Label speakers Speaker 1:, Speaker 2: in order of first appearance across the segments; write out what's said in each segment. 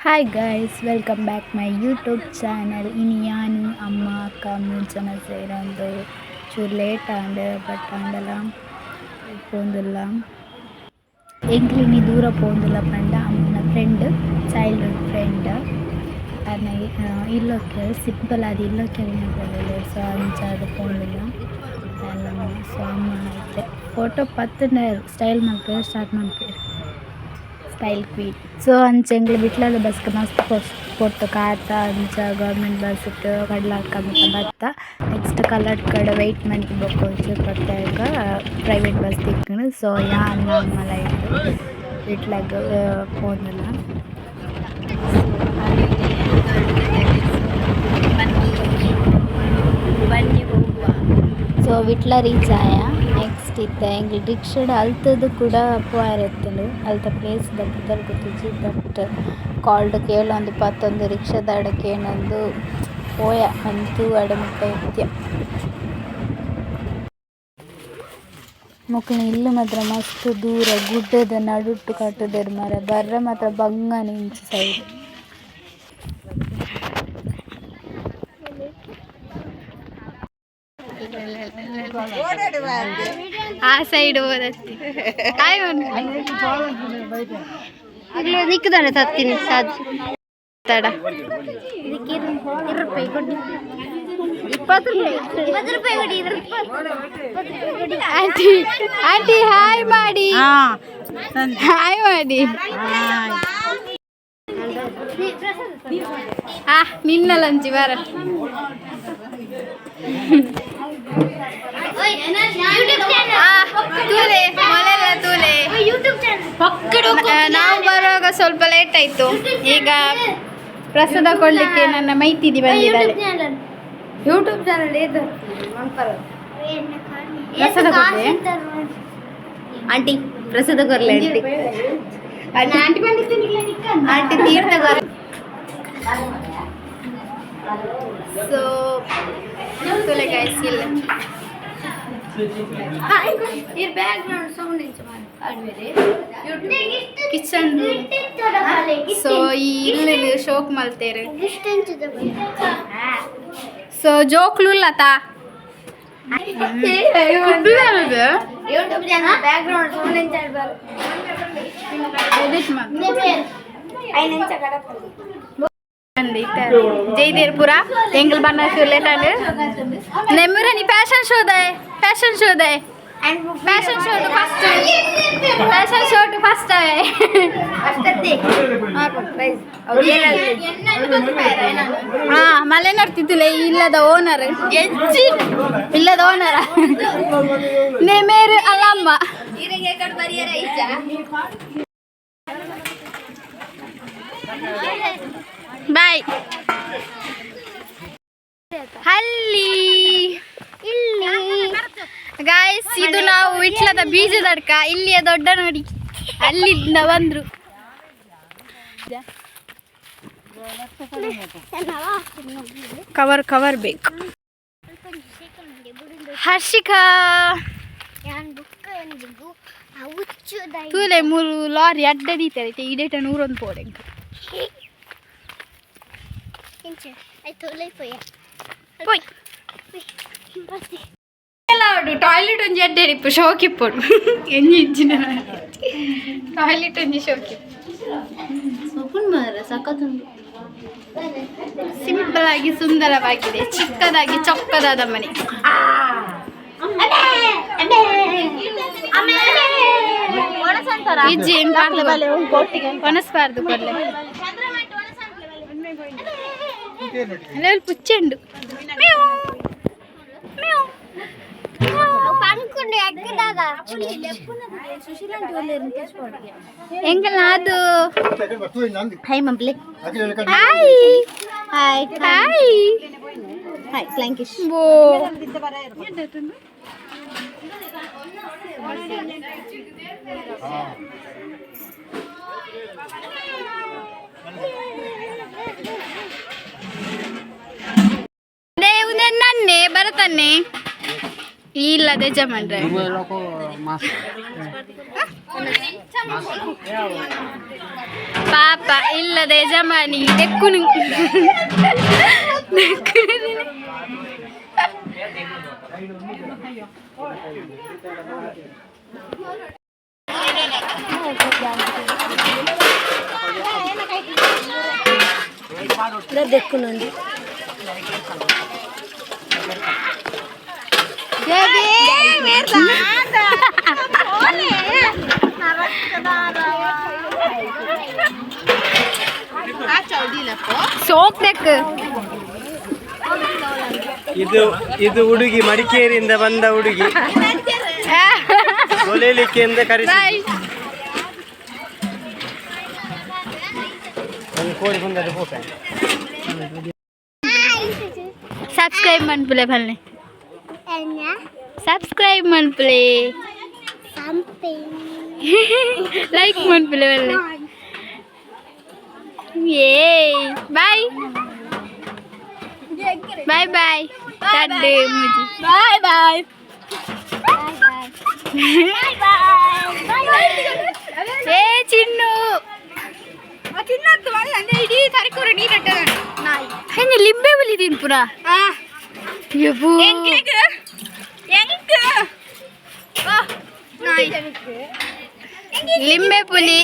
Speaker 1: Hi guys, welcome back my YouTube channel. ಇನ್ನು ಯಾನು ಅಮ್ಮ ಅಕ್ಕ 3 ಜನ ಸೇರೊಂದು ಚೂರು ಲೇಟ್ ಆಂಡ್ ಬಟ್ ಆಂಡಲ ಪೋಂದುಲ್ಲ ಎಂಕ್ಲಿನಿ ದೂರ ಪೋಂದುಲ್ಲ ಪಂಡ ಅಮ್ಮನ ಫ್ರೆಂಡ್, ಚೈಲ್ಡ್ಹುಡ್ ಫ್ರೆಂಡ್ ಅನ್ನ ಇಲ್ಲೊಕ್ಕೆ ಸಿಂಪಲ್ ಅದು ಇಲ್ಲೊಕ್ಕೆ ಸೊ ಅಂಚಾದ ಪೋಂದುಲ್ಲ ಎಲ್ಲ. ಸೊ ಅಮ್ಮ ಐತೆ ಫೋಟೋ ಪತ್ತನೇ ಸ್ಟೈಲ್ ಮಾಡ್ತಾರೆ, ಸ್ಟಾರ್ಟ್ ಮಾಡ್ತಾರೆ ಸ್ಟೈಲ್ ಕ್ವೀನ್. ಸೊ ಅಂಚೆಂಗ್ಲು ಬಿಟ್ಲದ ಬಸ್ಗೆ ಮಸ್ತ್ ಕೊಟ್ಟು ಕಾತ ಅಂಚ ಗೌರ್ಮೆಂಟ್ ಬಸ್ ಇಟ್ಟು ಕಡ್ಲಾಡ್ಕೊಂಬಿಟ್ಟ ಬತ್ತ. ನೆಕ್ಸ್ಟ್ ಕಲ್ಲಡ್ ಕಡೆ ವೆಯ್ಟ್ ಮಾಡಿ ಬಕ್ಕೊಂಚು ಕೊಟ್ಟಾಗ ಪ್ರೈವೇಟ್ ಬಸ್ ತಿಕ್ಕನು. ಸೊ ಯಾ ಅನ್ನ ಅಮ್ಮಲ ಇಟ್ಟು ಬಿಟ್ಲಾಗ ಫೋನಲ್ಲ ಬನ್ನಿ ಹೋಗುವ. ಸೊ ವಿಟ್ಲ ರೀಚ್ ಆಯ. ನೆಕ್ಸ್ಟ್ ಇತ್ತೆ ಎಂಗ್ಲು ರಿಕ್ಷಾಡ್ ಅಲ್ತದ್ದು ಕೂಡ ಪೋಯರ್ ಎತ್ತಲು ಅಲ್ತ ಪ್ಲೇಸ್ ದಪ್ಪದಲ್ಲಿ ಗೊತ್ತಿಜ್ಜಿ ಬಟ್ ಕಾಲ್ಡ್ ಕೇಳೊಂದು ಪತ್ತೊಂದು ರಿಕ್ಷಾದ ಅಡಕ್ಕೆ ಏನೊಂದು ಪೋಯ ಅಂತೂ ಅಡಮಿಟ್ಟ ಇತ್ಯ ಮುಕ್ಳಿನ ಇಲ್ಲು ಮಾತ್ರ ಮಸ್ತ್ ದೂರ ಗುಡ್ಡದ ನಡುಟ್ಟು ಕಟ್ಟುದೇರು ಮರ ಬರ್ರೆ ಮಾತ್ರ ಬಂಗನೆ ಇಂಚು ಸೈಡ್. ಆ ಸೈಡ್ ಹೋದತ್ತಿ ನಿಕ್ಕದಾನೆ ತತ್ತೀನಿ ಸಾಧು ತಡ ಆಂಟಿ ಆಂಟಿ ಹಾಯ್ ಮಾಡಿ ಹಾಯ್ ಮಾಡಿ. ನಿನ್ನ ಲಂಚಿ ಬಾರ ತೂಲೆ ಮೊಲೆಲ್ಲ ತೂಲೆ. ನಾವು ಬರುವಾಗ ಸ್ವಲ್ಪ ಲೇಟ್ ಆಯ್ತು. ಈಗ ಪ್ರಸಾದ ಕೊಡ್ಲಿಕ್ಕೆ ನನ್ನ ಮೈತಿದಿ ಬಂದಿದ್ದಾರೆ. ಯೂಟ್ಯೂಬ್ ಚಾನಲ್ ಇದು ಪ್ರಸಾದ ಕೊಡ್ಲೆ ಆಂಟಿ, ಪ್ರಸಾದ ಕೊರ್ಲೆ ಆಂಟಿ ಆಂಟಿ ಆಂಟಿ ತೀರ್ಥ ಕೊರ್ಲೆ. ಸೊ ತೂಲೆ ಗೈಸ್ ಇಲ್ಲ ಕಿಚನ್. ಸೊ ಈ ಇಲ್ಲಿ ಶೋಕ್ ಮಲ್ತೇರು. ಸೊ ಜೋಕ್ಲು ಲತಾ ಜೈದೇರ್ಪುರ ಎಂಗಲ್ ಬನ್ನ ಲೇಟಾಂಡ್ ನೆಮ್ಮೂರನಿ ಫ್ಯಾಷನ್ ಶೋದೆ ಫ್ಯಾಷನ್ ಶೋದೆ fashion show first fashion show first ಮಲೆ ನೋಡ್ತಿದ್ದಿಲ್ಲ. ಇಲ್ಲದ ಓನರ್ ಇಲ್ಲದ ಓನರ ನೇಮೇರು ಅಲ್ಲಮ್ಮ. ಬಾಯ್ ಅಲ್ಲಿ ಇಲ್ಲಿ ಗಾಯ್ಸ್, ಇದು ನಾವು ವಿಟ್ಲದ ಬೀಜದ ಅಡ್ಕ. ಇಲ್ಲಿಯ ದೊಡ್ಡ ನೋಡಿ ಅಲ್ಲಿಂದ ಬಂದ್ರು. ಕವರ್ ಕವರ್ ಬೇಕು. ಹರ್ಷಿಕಾ ತೂಲೆ 3 ಲಾರಿ ಅಡ್ಡ ದೀತೈತೆ ಇಡೇಟ 101 ಪೋಡೆ ಟಾಯ್ಲೆಟ್ ಒಂಜಿ ಅಡ್ಡೆರಿಪ್ಪು ಶೋಕಿಪ್ಪಡು ಎಂಜಿ ಇಜ್ಜಿನ ಟಾಯ್ಲೆಟ್ ಒಂಜಿ ಶೋಕಿ ಸಿಂಪಲ್ ಆಗಿ ಸುಂದರವಾಗಿದೆ, ಚಿಕ್ಕದಾಗಿ ಚೊಕ್ಕದಾದ ಮನೆ. ಇಜ್ಜಿ ಒಣಸ್ಬಾರ್ದು ಕೊಡ್ಲೆ ಅಲ್ಲಿ ಪುಚ್ಚೆಂಡು ಎಂಗಲ್ ಅದು ಹಾಯ್ ಮಬ್ಲೆ ಹಾಯ್ ಹಾಯ್ ಹಾಯ್ ಹಾಯ್ ಕ್ಲಂಕಿಶ್ ಬೋ ನನ್ನೆ ಬರತಾನೆ ಇಲ್ಲದೆ ಜಮನ್ರೆ ಪಾಪ ಇಲ್ಲದ ಯಜಮಾನಿ ತೆಕ್ಕುನು
Speaker 2: దెక్కునండి
Speaker 1: ಸೋಪ್ ತೆಕ್
Speaker 3: ಇದು ಹುಡುಗಿ ಮಡಿಕೇರಿಯಿಂದ ಬಂದ ಹುಡುಗಿ ಹೊಲಿಲಿಕ್ಕೆ ಅಂತ ಕರೆಸಿ ಕೋಳಿ ಬಂದದ್ದು ಹೋಗ್ತಾ
Speaker 1: ಸಬ್ಸ್ಕ್ರೈಬ್ ಮಾಡ್ಬಿಲೆ ಬಲ್ಲೆ ಸಬ್ಸ್ಕ್ರೈಬ್ ಮಾಡ್ಬಿಲೆ ಲೈಕ್ ಮಾಡ್ಬಿಲೆ ಬಲ್ಲೆ ಏ ಬಾಯ್ ಬಾಯ್ ಬಾಯ್ ಟಾಟಾ ಮುಜಿ ಬಾಯ್ ಬಾಯ್ ಏ ಚಿನ್ನು ಇಡೀ ತರಕಾರಿ ನೀರು ಹೆಂಗೆ ಲಿಂಬೆ ಬಲಿದೀನಿ ಪುರ ಲಿಂಬೆ ಪುಲಿ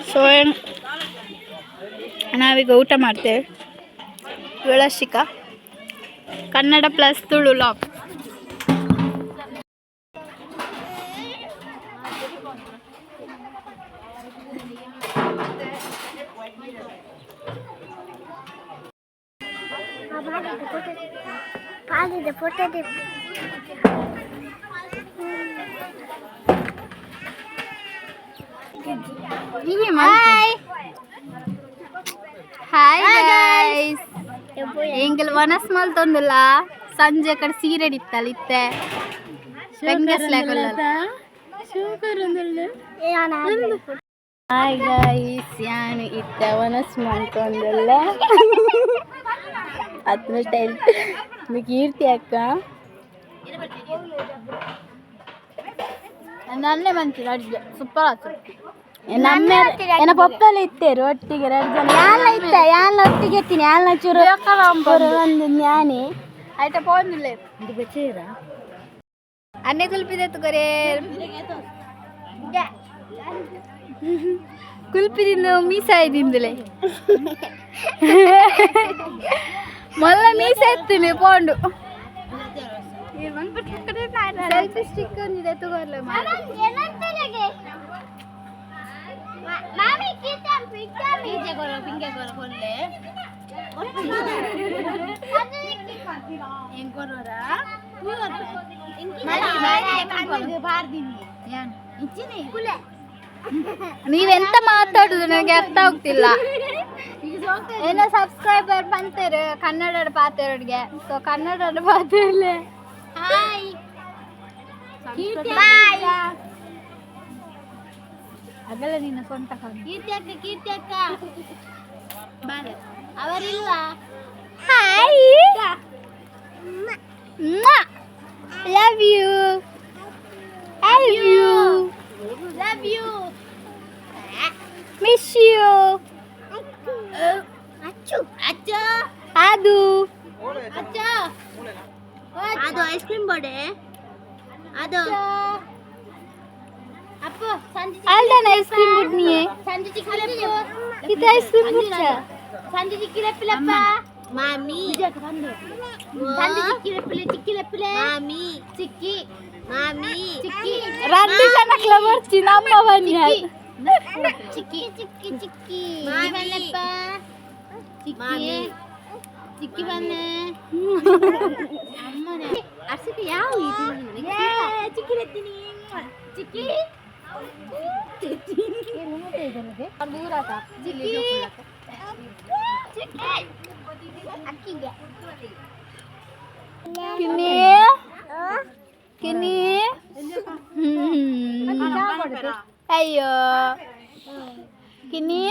Speaker 1: ಸೊ ನಾವೀಗ ಊಟ ಮಾಡ್ತೇವೆ ವಿಳಸಿಕ ಕನ್ನಡ ಪ್ಲಸ್ ತುಳು ಲಾಕ್ ಹಾಯ್ ಗೈಸ್ ಎಂಗೆಲ್ ವನಸ್ ಮಲ್ತೊಂದುಲ್ಲ ಸಂಜೆ ಕಡೆ ಸೀರೆ ಇತ್ತಲ್ಲ ಇತ್ತೆ ಹಾಯ್ ಗೈಸ್ ಯಾನು ಇತ್ತ ವನಸ್ ಮಲ್ತೊಂದುಲ್ಲ ಅತ್ನ ಸ್ಟೈಲ್ ಕೀರ್ತಿ ಅಕ್ಕ ನನ್ನೇ ಬಂತು ಅಡ್ಗೆ ಸೂಪರ್ ಆಯ್ತು ನಮ್ಮ ಏನ ಪಪ್ಪಲ್ಲ ಇತ್ತೇರು ಒಟ್ಟಿಗೆ 2 ಜನ ಯಾಲ ಇತ್ತ ಯಾಲ ಒಟ್ಟಿಗೆ ಎತ್ತೀನಿ ಯಾಲ ಚೂರು ಒಂದು ಜ್ಞಾನಿ ಆಯ್ತಾ ಪೋಂದಿಲ್ಲ ಇದು ಬಚ್ಚೇರ ಅನ್ನೆ ಕುಲ್ಪಿದೆ ತುಗರೆ ಕುಲ್ಪಿದಿಂದ ಮೀಸಾಯ್ದಿಂದಲೇ ಮೊಲ್ಲ ಮೀಸ ಎತ್ತೀನಿ ಪೋಂಡು ಸೆಲ್ಫಿ ಸ್ಟಿಕ್ ಒಂದಿದೆ ತಗೋರ್ಲ ನೀವೆಂತ ಮಾತಾಡುದು ನನಗೆ ಅರ್ಥ ಆಗ್ತಿಲ್ಲ ಏನೋ ಸಬ್ಸ್ಕ್ರೈಬರ್ ಬಂತಾರೆ ಕನ್ನಡ ಪಾತೆರಡ್ಗೆ ಸೊ ಕನ್ನಡ ಪಾತೆರಲೆ ಹಾಯ್ ಬಾಯ್ ಆಗಲ್ಲ ನಿನ್ನ ಸ್ವಂತ ಕೀರ್ತಿ ಅಕ್ಕ ಬಾರೆ ಅವರಿಲ್ವಾ hi love you miss you ಅದು ಐಸ್ ಕ್ರೀಮ್ ಬೋರ್ಡೆ ಅದು ಅಪ್ಪ ಅಲ್ದನ ಐಸ್ ಕ್ರೀಮ್ ಬೋರ್ಡ್ ನೀ ಸಂಜೆ ಚಿಕ್ಕಿಲಪ್ಪ ಇದು ಐಸ್ ಕ್ರೀಮ್ ಬೋರ್ಡ್ ಸಂಜೆ ಚಿಕ್ಕಿಲಪ್ಪ ಮಾಮಿ ಸಂಜೆ ಚಿಕ್ಕಿಲಪ್ಪ ಮಾಮಿ ಚಿಕ್ಕಿ ರಂಡಿ ಜನಕ್ಲ ಬರ್ಚಿ ನಮ್ಮ ಬನ್ನಿ ಚಿಕ್ಕಿ ಮಾಮಲ್ಲಪ್ಪ ಚಿಕ್ಕಿ ಬನ್ನೆ ಅಮ್ಮನೇ ಅರ್ಸಕ್ಕೆ ಯಾವ ಚಿಕ್ಕಿಲೆತ್ತೀನಿ ಚಿಕ್ಕಿ ಕಿನಿ ಅಯ್ಯೋ ಕಿನಿ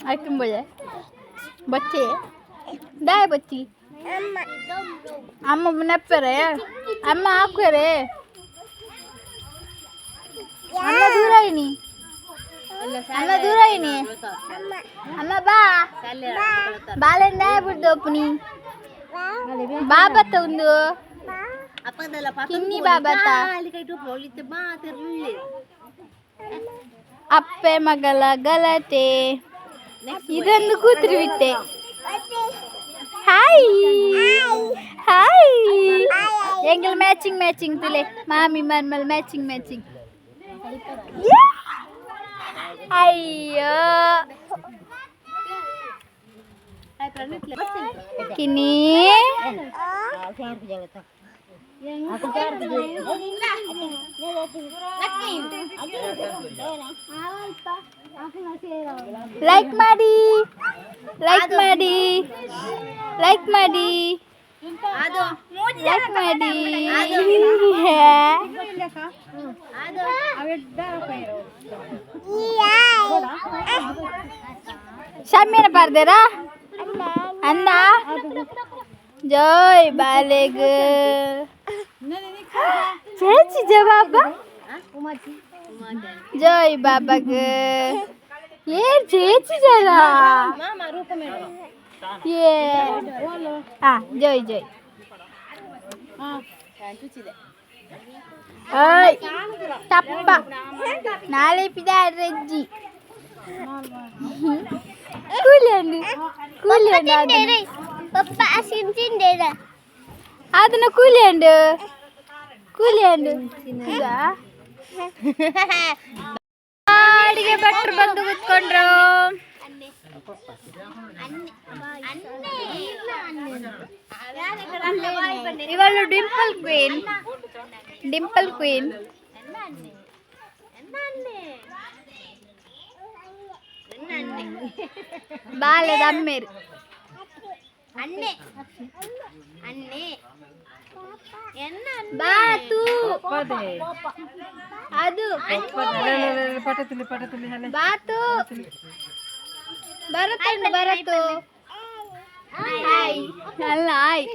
Speaker 1: आइटम बोले बच्चे दाए बच्ची ಅಮ್ಮ ನೆಪ್ಪರೆ ಅಮ್ಮ ಹಾಕ್ವರೆ ಅಮ್ಮ ದೂರ ಇನಿ ಅಮ್ಮ ದೂರ ಇನಿ ಅಮ್ಮ ಬಾ ಬಾಲೆಂದ ಬಿಡ್ದು ಅಪ್ಪನಿ ಬಾಬತ್ತ ಒಂದು ಕಿನ್ನಿ ಬಾಬತ್ತ ಅಪ್ಪೆ ಮಗಳ ಗಲಾಟೆ ಇದೊಂದು ಕೂತ್ರು ಬಿಟ್ಟೆ ಹಾಯ್ ಹಾಯ್ ಎಂಗಲ್ ಮ್ಯಾಚಿಂಗ್ ಮ್ಯಾಚಿಂಗ್ ತಿಲೆ ಮಾಮಿ ಮನ್ಮಲ್ ಮ್ಯಾಚಿಂಗ್ ಮ್ಯಾಚಿಂಗ್ ಅಯ್ಯೋ ಕಿನ್ನಿ ಲೈಕ್ ಮಾಡಿ ಲೈಕ್ ಮಾಡಿ ಲೈಕ್ ಮಾಡಿ ಲೈಕ್ ಮಾಡಿ ಶಾಮಿಯಾನ ಪಾರ್ದೇರಾ ಅಂದ ಜೈ ಬಾಲೆಗ್ ചേച്ചി ജവാബ ജയ് ബാബക്ക് ഏ ചേച്ചി ജരാ ഏ ആ ജയ് ജയ് ಓಯ್ ತಪ್ಪ ನಾಳೆ ಪಿದಾರಜ್ಜಿ ಕೂಲಿಯಂಡು ಕೂಲಿಯಂಡು ಪಪ್ಪ ಸಿಂಚಿಂಡೇರ ಅದನ್ನ ಕೂಲಿಯಂಡು ಕೂಲಿಯಂಡು ಈಗ ಅಡಿಗೆ ಭಟ್ರು ಬಂದು ಕೂತ್ಕೊಂಡ್ರು ಇವಳು ಡಿಂಪಲ್ ಕ್ವೀನ್ ಡಿಂಪಲ್ ಕ್ವೀನ್ ಬಾಲದ ಅಮ್ಮೇರು ಬಾತು ಅದು ಬಾತು ಬರುತ್ತಂಡು ಬರತ್ತು ಹಾಯ್ ಅಲ್ಲ ಹಾಯ್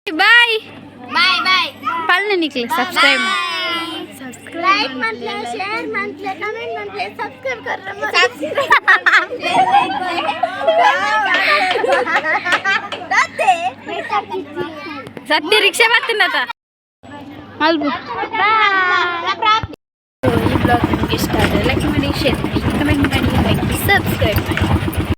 Speaker 1: ಬಾಯ್ ಬಾಯ್ ಬಾಯ್ ಪಲ್ಲೆ ನಿಕ್ಲಿ ಸಬ್ಸ್ಕ್ರೈಬ್ लाइक मंथले शेयर मंथले कमेंट मंथले सब्सक्राइब कर सत्य रिक्षा बर्ತೀನಿ आता ಅಲ್ಬು ಈ ಬ್ಲಾಗ್ ನಿಮಗೆ ಇಷ್ಟ ಆದರೆ ಲೈಕ್ ಮಾಡಿ ಶೇರ್ ಮಾಡಿ ಕಮೆಂಟ್ ಮಾಡಿ ಸಬ್ಸ್ಕ್ರೈಬ್ ಮಾಡಿ